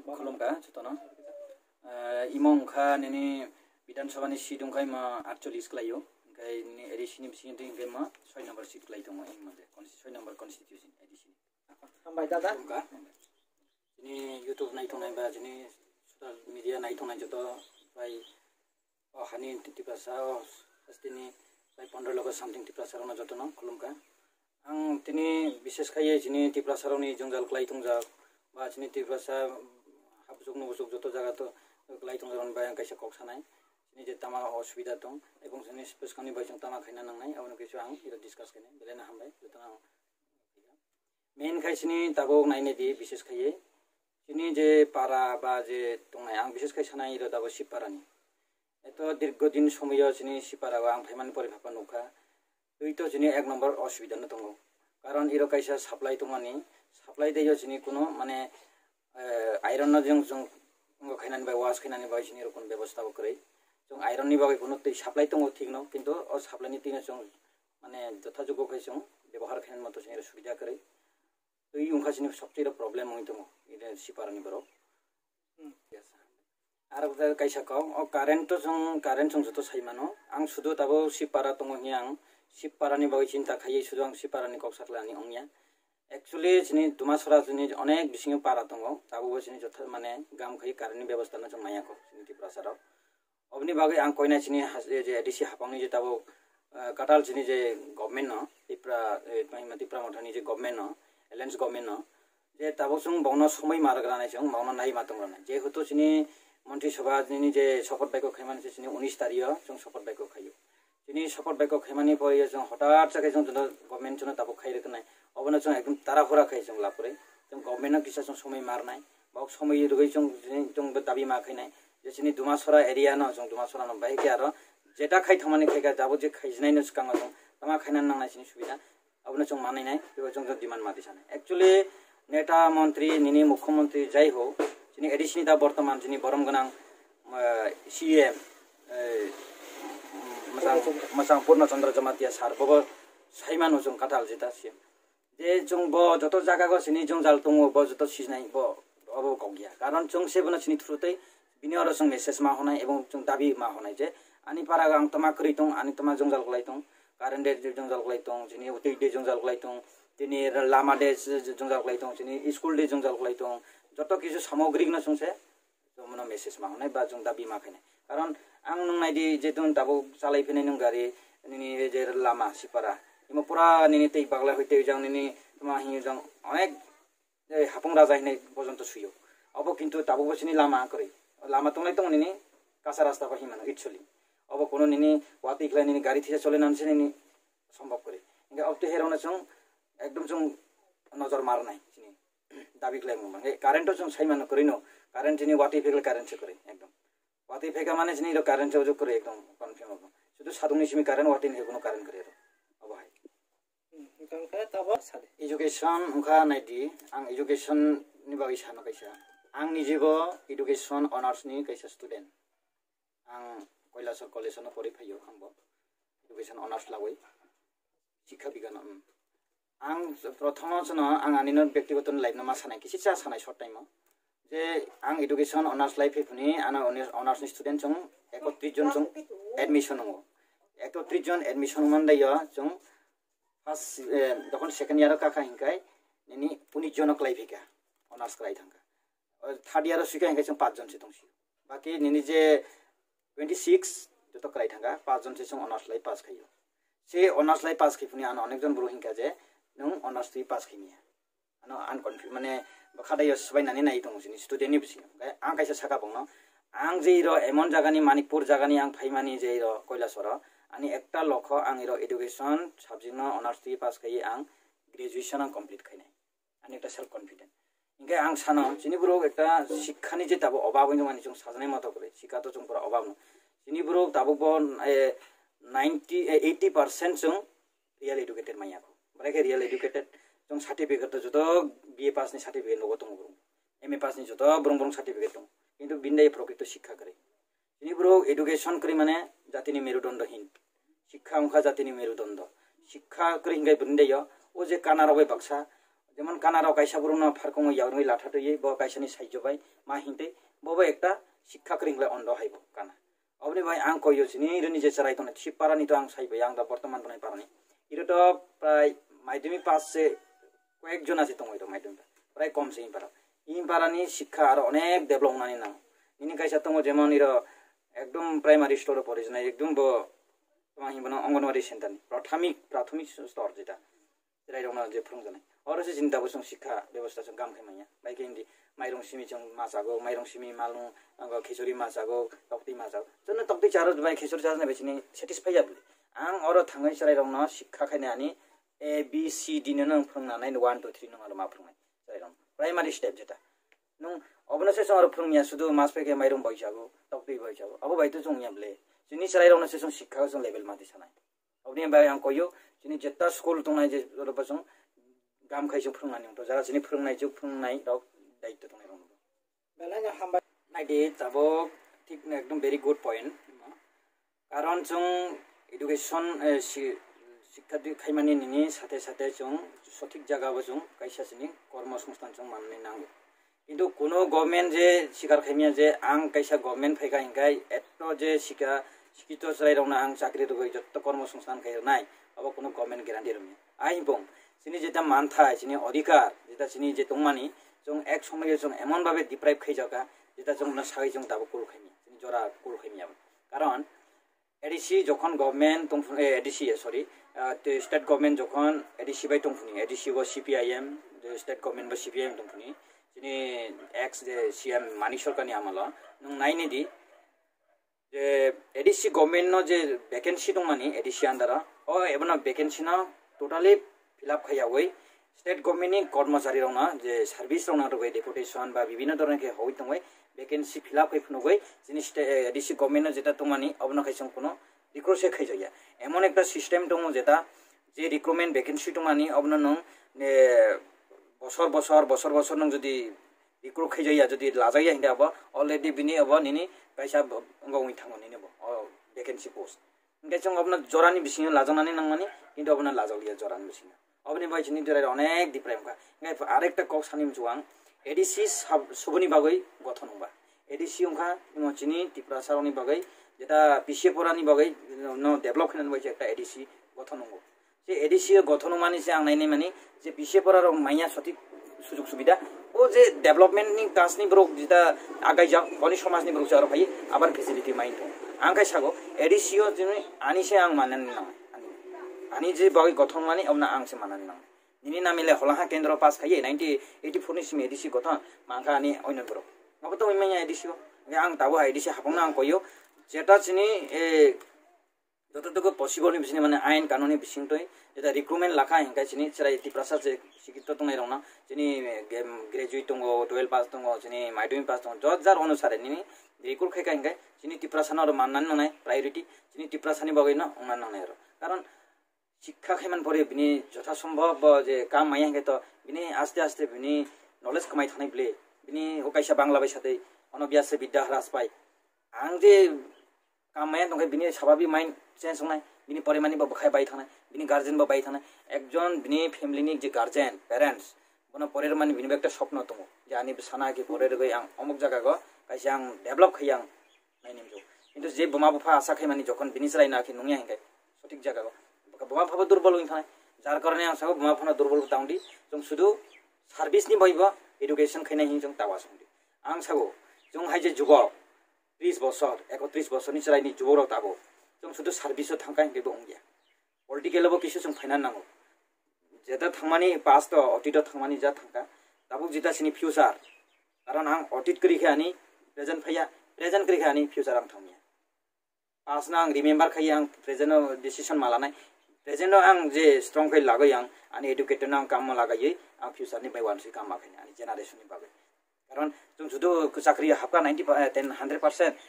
खुलुमगा जतनो इमो उखा नेनि विधानसभानि seat उखाय मा 48 क्लायो ओंखाय नि एडिसिनि बिसिनि दै मा 6 नम्बर सीट क्लाय दङ इमोदे 6 नम्बर कन्स्टिट्यूशन एडिसिनि हामबाय दादा नि YouTube नायथनाय बा जनि ससियेल मीडिया नायथनाय जत प्राय हानि तिप्रासा हस्तिनि प्राय 15 लोग समथिंग तिप्रासारना जतनो खुलुमगा आं तिनि विशेष खायै जनि तिप्रासारनि जंजाल क्लाय थंजा बा जनि तिप्रासा हाबजुग नबजुग जत जागा तो क्लाय थंजारन बा कायसा कक्सानाय जनि जे तामा असुबिदा दं एबं जनि स्पेसखानि बायजों तामा खायना नांनाय आवन केसो आं इरा डिसकास खायनाय बेलेना हामबाय जतना मेन खायसनि ताबो नायने दि विशेष खायै जनि जे पारा बा जे दंनाय आं विशेष खायसानाय इरा दाबो सिपारानि एतो दीर्घ दिन समय जनि सिपारा आं फायमान परिभाबा नुखा दैतो जनि एक नम्बर असुबिदा न दङ कारण इरो कायसा साप्लाय दङनि साप्लाय दैयो जनि कुनो माने आयरन जों खायनानि बाय वास खायनानि बाय जनि रोखम व्यवस्था करै जों आयरननि बागै कुनो दै साप्लाय दङ ठीक न किन्तु अ साप्लायनि दैनो जों माने जथाजोग्य खाय जों व्यवहार खायनानि मत जनि सुबिदा करै दै उखासिनि सबसे प्रब्लेम होय दङ इदे सिपारानि बरो आरो कायसा क कारेन्ट जों जतो सायमानो आं सुदु ताबो सिपारा दङ हि आं सिपारानि बागै चिन्ता खायै सुदु आं सिपारानि कक्सारलानि अंनिया एक्चुअली जनि दुमासरा जनि अनेक बिसिङो पारा दङ ताबो जनि जथा माने गाम खाय कारेन्टनि व्यवस्था न जों नायाखो जनि तिप्रासाराव अबनि बागै आं कयना जनि जे एडिसि हापांनि जे ताबो काटाल जनि जे गभर्नमेन्ट न तिप्रा मथानि जे गभर्नमेन्ट न एलायन्स गभर्नमेन्ट न जे ताबो जों बावना समय मारग्रानाय जों बावना नाय मातंग्रानाय जेहेतु जनि मन्त्रि सभा जनि जे शपथ बायको खैमान जनि 19 तारिख जों शपथ बायको खायो जनि शपथ बायको खैमानि पय जों हठात जाके जों गभर्नमेन्ट जों ताबो खायरखनाय अबन जों एकदम ताराहुरा खाय जों लापरे जों गभर्नमेन्ट किसा जों समय मारनाय बाव समय रुगै जों दाबि माखैनाय जेसिनि दुमासरा एरिया न जों दुमासरा न बाय के आरो जेटा खाय थमानि खायगा दाबो जे खायजनाय न सिकांगा जों तमा खायना नांनायसिनि सुबिदा अबन जों मानैनाय बेबो जों डिमान्ड मादि सानो एक्चुअली नेता मंत्री निनि मुख्यमंत्री जाय हो जनि एडिसिनि दा वर्तमान जनि बरम गनां सीएम मसां पूर्णचन्द्र जमातिया सार बबो साइमानो जों काटाल जिता सीएम जे जों ब जत जागागो सिनि जों जाल दङ ब जत सिजनाय ब अब गगिया कारण जों सेबन सिनि थ्रुतै बिनि अर जों मेसेज मा होनाय एवं जों दाबि मा होनाय जे आनि पारा आं तमा करै दं आनि तमा जों जाल गलाय दं कारण दे जों जाल गलाय दं जनि उतै दे जों जाल गलाय दं दिनि लामा दे जों जाल गलाय दं जनि स्कुल दे जों जाल गलाय दं जत किछु सामग्री न संसे जों मेसेज मा होनाय बा जों दाबि मा खायनाय कारण आं नंनाय दि जे जों दाबो चालाय फैनाय नों गारि निनि जे लामा सिपारा इमा पुरा निनि तै बागला होइते जों निनि तमा हि जों अनेक हापं राजा हिनाय पर्यन्त सुयो अब किन्तु दाबो बसिनि लामा करै लामा तंनाय दं निनि कासा रास्ता बा हिमान एक्चुअली अब कोनो निनि वाति खलाय निनि गाड़ी थिया चले नानसे निनि सम्भव करै इंगा अब ते हेरावना जों एकदम जों नजर मारनाय जिनि दाबि खलाय माने कारेन्ट जों साइमान करै न कारेन्ट जिनि वाति फेगल कारेन्ट से करै एकदम वाति फेगा माने जिनि रो कारेन्ट जो करै एकदम कन्फर्म अब सुदु सादुंनि सिमि कारेन्ट वाति नि कोनो कारेन्ट करै अब हाय ओंखाय ताबो एजुकेशन उखा नायदि आं एजुकेशन नि बागै सानो कैसा आं निजेबो एजुकेशन अनार्स नि कैसा स्टुडेन्ट आं कैलासर कलेज न परि फैयो आंबो एजुकेशन अनार्स लावै शिक्षा बिज्ञान आं प्रथम जन आं आनिनो व्यक्तिगत लाइफ न मा सानाय किछि चा सानाय शॉर्ट टाइम जे आं एजुकेशन अनार्स लाइफ फैफुनि आना अनार्स नि स्टुडेन्ट जों 31 जन जों एडमिशन हो 31 जन एडमिशन मनदायो जों फर्स्ट दखन सेकेंड इयर का हिंकाय निनि 19 जन क्लाय फैका अनार्स क्लाय थांगा थर्ड इयर सिका हिंकाय जों 5 जन से दंसि बाकी निनि जे 26 जत क्लाय थांगा 5 जन से जों अनार्स लाइफ पास खायो से अनार्स लाइफ पास खैफुनि आन अनेक जन ब्रो हिंका जे नों अनार्स लाइफ पास खैनिया आन अनकन्फ्यू माने खादायो सबायनानै नाय दं जिनि स्टुडेन्ट नि बिसि आं कायसा साका बंनो आं जे इरो एमन जागानि मानिकपुर जागानि आं फाइमानि जे इरो कैलासर आनि एकटा लख आं इरो एजुकेशन सब्जेक्ट न अनार्स लाइफ पास खायो आं ग्रेजुएशन आं कमप्लीट खायनाय आनि एकटा सेल्फ कन्फिडेंट इंगे आं सानो जिनि ब्रो एकटा शिक्षानि जे दाबो अभाब होनो माने जों साजनाय मत करे शिक्षा तो जों पुरा अभाब न जिनि ब्रो दाबो 80% जों रियल एजुकेटेड मायाखौ बराके रियल एजुकेटेड जों सर्टिफिकेट तो जत बीए पास नि सर्टिफिकेट नगो दङ ब्रो एमए पास नि जत ब्रं सर्टिफिकेट दङ किन्तु बिन्दाय प्रकृत शिक्षा करे जिनि ब्रो एजुकेशन करि माने जातिनि मेरुदण्डहीन शिक्षा उखा जातिनि मेरुदण्ड शिक्षा करि हिंगाय बिन्दाय ओ जे कानारावै बाक्सा যেমন কানারাও কাইসা বরুণ ফারকমই ইয়ারুই লাঠাটই ব কাইসানি সাইজবাই মা হিंते ববা একটা শিক্ষা করিংলে অন্ড হাইব কানা অবনি ভাই আং কইयो চিনি ইরনি যে চারাই তনে ছিপারানি তো আং সাইবাই আং দা বর্তমান তনে পারানি ইরতো প্রায় মাধ্যমিক পাস সে কয়েকজন আছে তমইতো মাধ্যমিক প্রায় কম সে ইপারানি শিক্ষা আর অনেক ডেভেলপ হনানি নাম ইনি কাইসা তম যেমন ইর একদম প্রাইমারি স্টোরে পড়ে না একদম ব তোমা হিবনা অঙ্গনওয়াড়ি সেন্টার প্রাথমিক স্তর যেটা যেটাই রং যে ফোরংজাनाय और से चिंता बसं शिक्षा व्यवस्था जों गाम खैमाया बाइक इन्दि माइरं सिमी जों मासागो माइरं सिमी मालु खिचुरी मासागो तक्ति मासागो जनो तक्ति चारो बाइ खिचुरी चारो बेसिनि सेटिसफाई जाबले आं और थांगाय सराय रं शिक्षा खैनानि ए बी सी डी नों फोरोंनानै 1 2 3 नों आरो मा फोरोंनाय सराय रं प्राइमारि स्टेप जेटा नों अबनसे जों आरो फोरोंनिया सुदु मास पेके माइरं बाइसागो तक्ति बाइसागो अब बाइतो जों याबले जोंनि सराय रं से जों शिक्षा जों लेभेल मादि सानाय अबनि बाय आं कयो जोंनि जेता स्कुल दंनाय जे रबजों गाम खायजों फोरोंनानै उनथ' जारा जोंनि फोरोंनाय राव दायित्व दंनाय रं बेलाय हामबाय नायदि जाबो ठीक एकदम भेरि गुड पॉइंट कारण जों एडुकेशन शिक्षा खायमानि निनि साथे साथे जों सठिक जागाबो जों कायसासिनि कर्मसंस्थान जों माननो नांगौ किन्तु कोनो गभर्नमेन्ट जे सिगार खायमिया जे आं कायसा गभर्नमेन्ट फैगा हिंगाय एत्त जे शिक्षित सरायरावना आं साख्रि रुगै जत्त कर्मसंस्थान खायनाय अब कोनो गभर्नमेन्ट ग्यारान्टि रमि आइ बुं जोंनि जेता मानथाय जोंनि अधिकार जेता जोंनि जे दंमानि जों एक समय जों एमन भाबे डिप्राइभ खैजागा जेता जों सागै जों दाबो कुल खैमिया जोंनि जरा कुल खैमिया कारण एडिसि जखन गभर्नमेन्ट दं एडिसि सरि स्टेट गभर्नमेन्ट जखन एडिसि बाय दंफुनि एडिसि व सीपीआईएम स्टेट गभर्नमेन्ट व सीपीआईएम दंफुनि जोंनि एक्स जे सीएम मानिक सरकारनि आमोलाव नों नायनोदि जे एडिसि गभर्नमेन्ट नो जे वैकेन्सी दंमानि एडिसि आन्डाराव अ एबना वैकेन्सी ना टोटाली फिलआप खायावै स्टेट गभर्नमेन्टनि कर्मचारी रंना जे सार्भिस रंना रुगै डेपुटेशन बा विभिन्न धरन के हई दंगै वैकेन्सी फिलआप खैफुनुगै जोंनि एडिसि गभर्नमेन्ट जेता दंमानि अबना खायसं कोनो रिक्रुटसे खैजाया एमन एकटा सिस्टेम दङ जेता जे रिक्रुटमेन्ट वैकेन्सी दंमानि अबना नों बसर नों जुदि रिक्रुट खैजाया जुदि लाजाया हिंदा अब अलरेडी बिनि अब निनि कायसा गावनि थांगोन निनि वैकेन्सी पोस्ट ओंखाय जों अबना जरानि बिसिङाव लाजानानै नांमानि किन्तु अबना लाजावलिया जरानि बिसिङाव अबनि बायसिनि देराय अनेक डिफारेन्ट का ओंखाय आरेकटा कक सानिम जुआं एडिसि सबनि बागै गठन होबा एडिसि ओंखा निमचिनि तिप्रासारनि बागै जेता पिसिएपरानि बागै नो डेभलप खालामनो बायसे एकटा एडिसि गठन होबो जे एडिसि गठन मानि से आं नायनाय मानि जे पिसिएपरार माइया सठिक सुजुग सुबिदा ओ जे डेभलपमेन्टनि कासनि ब्रक जेता आगायजा गनि समाजनि ब्रक जारो फाय आबार फेसिलिटी माइन दं आं काय सागो एडिसिओ जोंनि आनिसे आं माननानै नाङा आनी जे बागै गठन मानि अबना आंसे माननानै नाङा निनि नामिले हलाहा केन्द्र पास खायो 1984 नि सिम एडिसि गठन मांखा आनी अयन ब्रक माबो तो इमाया एडिसिओ आं दाबो एडिसि हाबंना आं कयो जेता चिनि যতটুকু পসিবল বিसिनि माने आयेन कानुननि बिसिंतै जेता रिक्रुटमेन्ट लाखा हिंगा चिनि चराय तिप्रासा जे शिक्षित दंनाय रंना चिनि ग्रेजुएट दङ 12 पास दङ चिनि माध्यमिक पास दङ जत जार अनुसार निनि रिक्रुट खायका हिंगा चिनि तिप्रासाना आरो माननानै नांनाय प्रायोरिटी चिनि तिप्रासानि बागैनो अंनानै नांनाय आरो कारण शिक्षा खायमान परे बिनि जथा सम्भव जे काम माया हिंगा त बिनि आस्ते आस्ते बिनि नलेज कमाय थानाय ब्ले बिनि ओकायसा बांला बायसादै अनबियासे विद्या ह्रास पाय आं जे काम माया दंखाय बिनि साबाबि माइन्ड चेन्ज होनाय बिनि परिमानि बा बखाय बाय थानाय बिनि गार्जेन बा बाय थानाय एकजन बिनि फेमिलिनि जे गार्जेन पेरेन्ट्स बना परेर मानि बिनि एकटा स्वप्न दङ जे आनि साना कि परेर गय आं अमुक जागागो कायसे आं डेभलप खै आं नायनिमजो किन्तु जे बमा बफा आशा खै मानि जखन बिनि सराय नाखि नङिया हिंगाय सठिक जागागो बमा फाबो दुर्बल होय थानाय जार कारणे आं सागो बमा फाना दुर्बल ताउंदि जों सुदु सार्भिसनि बायबो एडुकेशन खैनाय हिं जों तावा संदि आं सागो जों हाय जे जुगाव 30 बছর 31 বছরनि सरायनि जुगाव ताबो जों सुदु सार्भिसआव थांका हिंगेबो अंगिया पलिटिकेलबो किसु जों फाइनान नांगौ जेता थांमानि पास्ट अतीत थांमानि जा थांका दाबो जेता सिनि फ्यूचर कारण आं अतीत करिखानि प्रेजेन्ट फैया प्रेजेन्ट करिखानि फ्यूचर आं थांमिया पास्ट ना आं रिमेम्बर खायो आं प्रेजेन्टआव डिसिसन मालानाय प्रेजेन्टआव आं जे स्ट्रं खै लागै आं आनि एडुकेटेड आं काम लागायै आं फ्यूचरनि बाय वानसि काम माखायनि आनि जेनारेशननि बागै कारण जों जुदु साख्रि हाबका 100%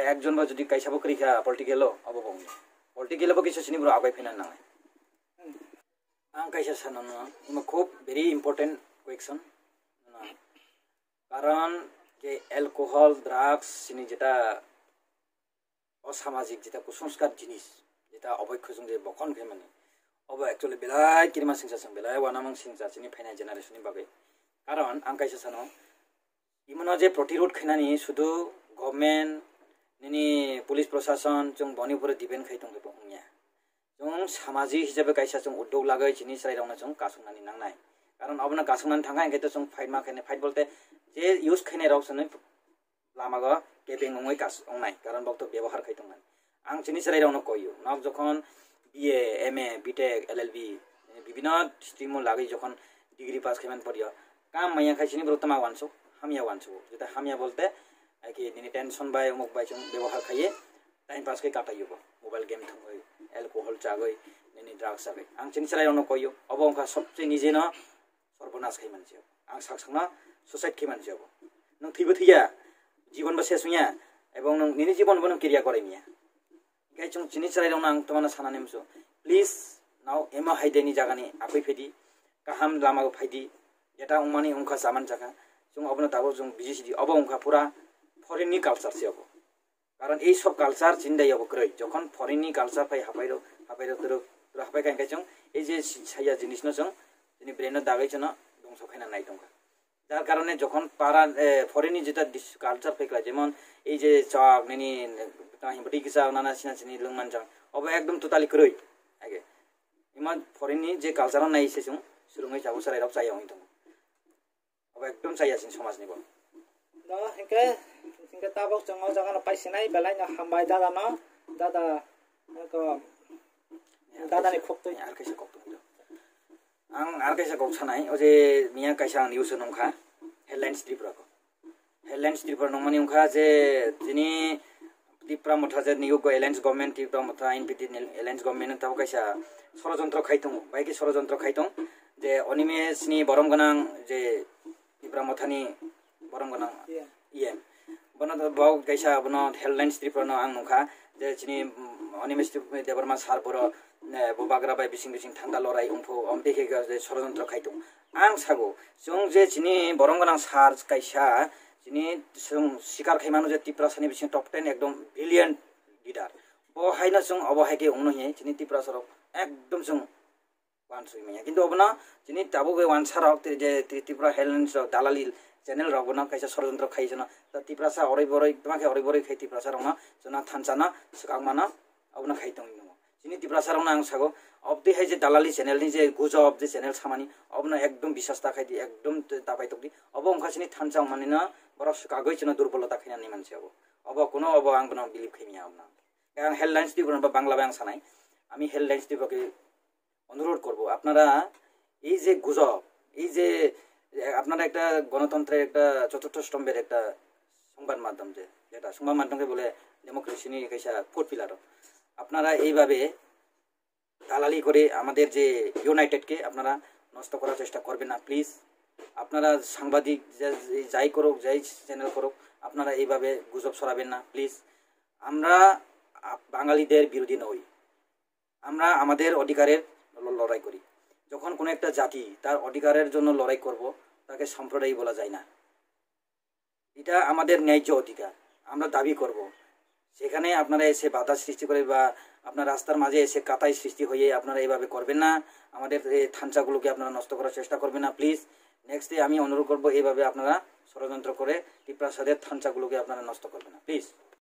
एकजन बा जुदि कायसाबो करिखा पलिटिकेल अब बंग पलिटिकेल बो किसु सिनिब्रो आगाय फैना नाङा आं कायसा साननो इमा खूब भेरी इम्पोर्टेन्ट क्वेश्चन कारण जे एल्कोहल ड्राग्स सिनि जेता असामाजिक जेता कुसंस्कार जिनिस जेता अबैख जों जे बखन फैमानि अब एक्चुअली बेलाय किरमा सिंसासं बेलाय वानामं सिंसासिनि फैनाय जेनारेशननि बागै कारण आं कायसा सानो इमनो जे प्रतिरोध खैनानि शुधु गभर्नमेन्ट निनि पुलिस प्रशासन जों बनिपुर डिपेन्ड खायदों बेबो हंया जों सामाजिक हिसाबै कायसा जों उद्योग लागै जिनि साइडावनो जों गासंनानै नांनाय कारण अबना गासंनानै थांगा एंखायथ' जों फाइट मा खायनाय फाइट बोलते जे इउज खैनाय रावसोनो लामागा केपिं नङै गासंनाय कारण बक्तो व्यवहार खायदोंमोन आं जिनि साइडावनो कयो नाव जखन BA MA BTech LLB বিভিন্ন স্ট্রিম লাগै যখন ডিগ্রি পাস খাইমান পড়িয়া কাম মাইয়া খাইছিনি ব্রতমা ওয়ানসো হামিয়া ওয়ানসো যেটা হামিয়া বলতে কি দিনে টেনশন বাই অমুক বাই जों ব্যবহার খাইয়ে টাইম পাস খাই কাটাইयो মোবাইল गेम थंगै অ্যালকোহল চাগै নিনি ড্রাগস চাগै आं চিনি साइडावनो कयो अब अंखा सबसे निजेनो सर्वनाश खाइ मानसि आं साकसांना सुसाइड खाइ मानसि नों थैबो थैया जीवनबो शेष हुया एबं नों निनि जीवनबो नों क्रिया करायनिया गाय जों चिनि साइडावनो आं तमाना सानानै मसो प्लिज नाउ एमा हाइदेनि जागानि आखै फेदि गाहाम लामागो फाइदि जेटा उमानि उंखा सामान जागा जों अबनो दाबो जों बिजिसिदि अब उंखा पुरा फरेननि कालचार से अब कारण এই সব কালচার চিন্তাই अब গ্রই যখন ফরেনनि কালচার ফাই হাপাইरो তোर हापाय कायखाय जों এই যে সাইয়া জিনিসनो जों जोंनि ब्रेननो दागै जों दंस खायना नाय दंगा যার কারণে যখন পারা ফরেনनि যেটা কালচার ফাইকলা যেমন এই যে চাক নিনি তাহিबडी किसा नाना सिना सिनि लोंमान जां अब एकदम टोटाली ग्रई आगे इमान फरेननि जे कालचार नायसे जों सुरुङै जाबो सारायराव जायाव दं अब एकदम जायासिन समाजनि बो दा हिंके ताबक जों जागाना पाइसिनाय बेलाय ना हामबाय दादा न दादा को दादानि खक्तै आर कैसा खक्तै आं आर कैसा खक सानाय अजे मिया कैसा निउस नंखा हेडलाइन्स त्रिपुराको हेडलाइन्स त्रिपुरा नंमानि उंखा जे दिनि त्रिपुरा मथा जे नियोग एलायन्स गभर्नमेन्ट त्रिपुरा मथा एनपीटी एलायन्स गभर्नमेन्ट ताव कैसा षড়যন্ত্র खायथं बायकि षড়যন্ত্র खायथं जे अनिमेसनि बरम गोनां जे त्रिपुरा मथानि बरम गोनां इएम बना बाव कैसा बना हेडलाइन्स त्रिपुरा आं नंखा जे चिनि अनिमेस देबरमा सार बर बाग्रा बाय बिसिं बिसिं थांदा लराय उमफो अमपेके जे षড়যন্ত্র खायथं आं सागो जों जे चिनि बरम गोनां सार कैसा जिनि जों सिकार खायमानो जे त्रिपुरा सानि बिसिं टप 10 एकदम बिलियन लिडार बहायनो जों अबहायके उंनो हे जिनि त्रिपुरा सरक एकदम जों वानसुइ मैया किन्तु अबना जिनि दाबो गे वानसाराव जे त्रिपुरा हेडलाइन्स दालाली चैनल रावबना कैसा षড়যন্ত্র खायजना दा त्रिपुरा सा अरै बरै तमाके अरै बरै खाय त्रिपुरा सारावना जना थानसाना सुकांमाना अबना खायतों नो जिनि त्रिपुरा सारावना आं सागो अबदि हाय जे दालाली चैनलनि जे गुजब जे चैनल सामानि अबना एकदम बिश्वासता खायदि एकदम दाबायतकदि अब अंखासिनि थानसाव मानिना बरा सुकागै जना दुर्बलता खायनानि मानसि अब कोनो अब आं बना बिलिभ खायमिया अबना आं हेडलाइन्स त्रिपुरा बांला बाय आं सानाय আমি হেডলাইন্স দিবকে অনুরোধ করব আপনারা এই যে গুজব এই যে আপনারা একটা গণতন্ত্রের একটা চতুর্থ স্তম্ভের একটা সংবাদ মাধ্যম যেটা সংবাদ মাধ্যমকে বলে ডেমোক্রেসিনি কাইসা ফোর্থ পিলার আপনারা এইভাবে দালালি করে আমাদের যে ইউনাইটেডকে আপনারা নষ্ট করার চেষ্টা করবেন না প্লিজ আপনারা সাংবাদিক যাই করুক যাই চ্যানেল করুক আপনারা এইভাবে গুজব ছড়াবেন না প্লিজ আমরা বাঙালিদের বিরোধী নই আমরা আমাদের অধিকারের লড়াই করি যখন কোনো একটা জাতি তার অধিকারের জন্য লড়াই করব তাকে সম্প্রদায় বলা যায় না এটা আমাদের ন্যায্য অধিকার আমরা দাবি করব সেখানে আপনারা এসে বাধা সৃষ্টি করে বা আপনার রাস্তার মাঝে এসে কাটাই সৃষ্টি হয়ে আপনারা এইভাবে করবেন না আমাদের এই থানচাগুলোকে আপনারা নষ্ট করার চেষ্টা করবেন না প্লিজ নেক্সট ডে আমি অনুরোধ করব এইভাবে আপনারা ষড়যন্ত্র করে ত্রিপুরা সাদের থানচাগুলোকে আপনারা নষ্ট করবেন না প্লিজ